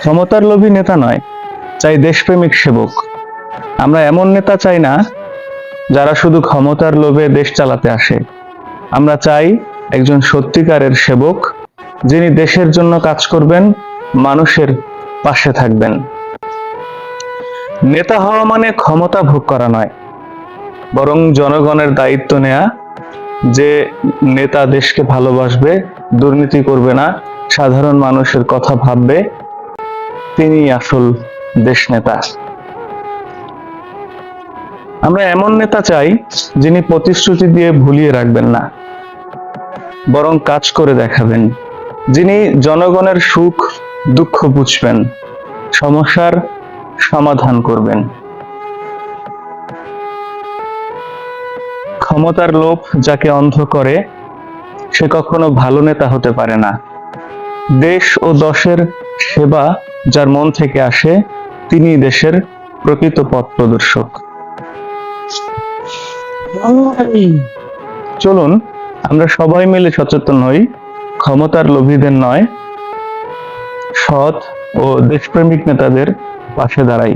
ক্ষমতার লোভী নেতা নয়, চাই দেশপ্রেমিক সেবক। আমরা এমন নেতা চাই না যারা শুধু ক্ষমতার লোভে দেশ চালাতে আসে। আমরা চাই একজন সত্যিকারের সেবক, যিনি দেশের জন্য কাজ করবেন, মানুষের পাশে থাকবেন। নেতা হওয়া মানে ক্ষমতা ভোগ করা নয়, বরং জনগণের দায়িত্ব নেয়া, যে নেতা দেশকে ভালোবাসবে, দুর্নীতি করবে না, সাধারণ মানুষের কথা ভাববে, তিনি আসল দেশ নেতা। আমরা এমন নেতা চাই যিনি প্রতিশ্রুতি দিয়ে ভুলিয়ে রাখবেন না, বরং কাজ করে দেখাবেন, যিনি জনগণের সুখ দুঃখ বুঝবেন, সমস্যার সমাধান করবেন। ক্ষমতার লোভ যাকে অন্ধ করে, সে কখনো ভালো নেতা হতে পারে না। দেশ ও দশের সেবা যার মন থেকে আসে, তিনি দেশের প্রকৃত পথ প্রদর্শক। চলুন আমরা সবাই মিলে সচেতন হই, ক্ষমতার লোভীদের নয়, সৎ ও দেশপ্রেমিক নেতাদের পাশে দাঁড়াই।